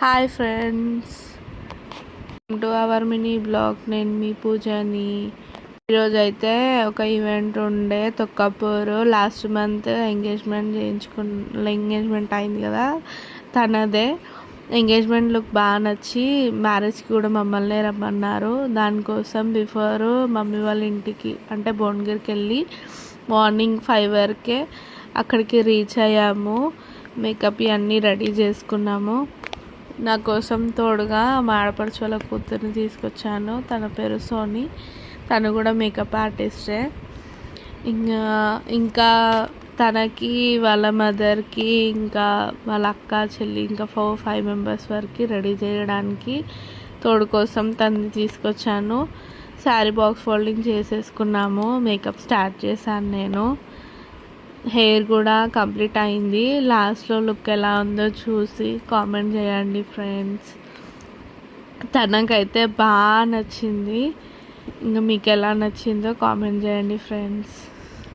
Hi friends, welcome to our mini blog. నేను మీ పూజని. ఈరోజు అయితే ఒక ఈవెంట్ ఉండే తొక్కపూరు. లాస్ట్ మంత్ ఎంగేజ్మెంట్ అయింది కదా, తనదే. ఎంగేజ్మెంట్ లుక్ బాగా నచ్చి మ్యారేజ్కి కూడా మమ్మల్ని రమ్మన్నారు. దానికోసం బిఫోర్ మమ్మీ వాళ్ళ ఇంటికి అంటే భువనగిరికి వెళ్ళి మార్నింగ్ 5 వరకే అక్కడికి రీచ్ అయ్యాము. మేకప్ ఇవన్నీ రెడీ చేసుకున్నాము. నా కోసం తోడుగా మా ఆడపడుచు వాళ్ళ కూతుర్ని తీసుకొచ్చాను. తన పేరు సోని. తను కూడా మేకప్ ఆర్టిస్టే. ఇంకా తనకి, వాళ్ళ మదర్కి, ఇంకా వాళ్ళ అక్క చెల్లి, ఇంకా 4-5 మెంబర్స్ వరకు రెడీ చేయడానికి తోడు కోసం తనని తీసుకొచ్చాను. శారీ బాక్స్ ఫోల్డింగ్ చేసేసుకున్నాము. మేకప్ స్టార్ట్ చేశాను నేను. హెయిర్ కూడా కంప్లీట్ అయింది. లాస్ట్లో లుక్ ఎలా ఉందో చూసి కామెంట్ చేయండి ఫ్రెండ్స్. తనకైతే బాగా నచ్చింది. ఇంకా మీకు ఎలా నచ్చిందో కామెంట్ చేయండి ఫ్రెండ్స్.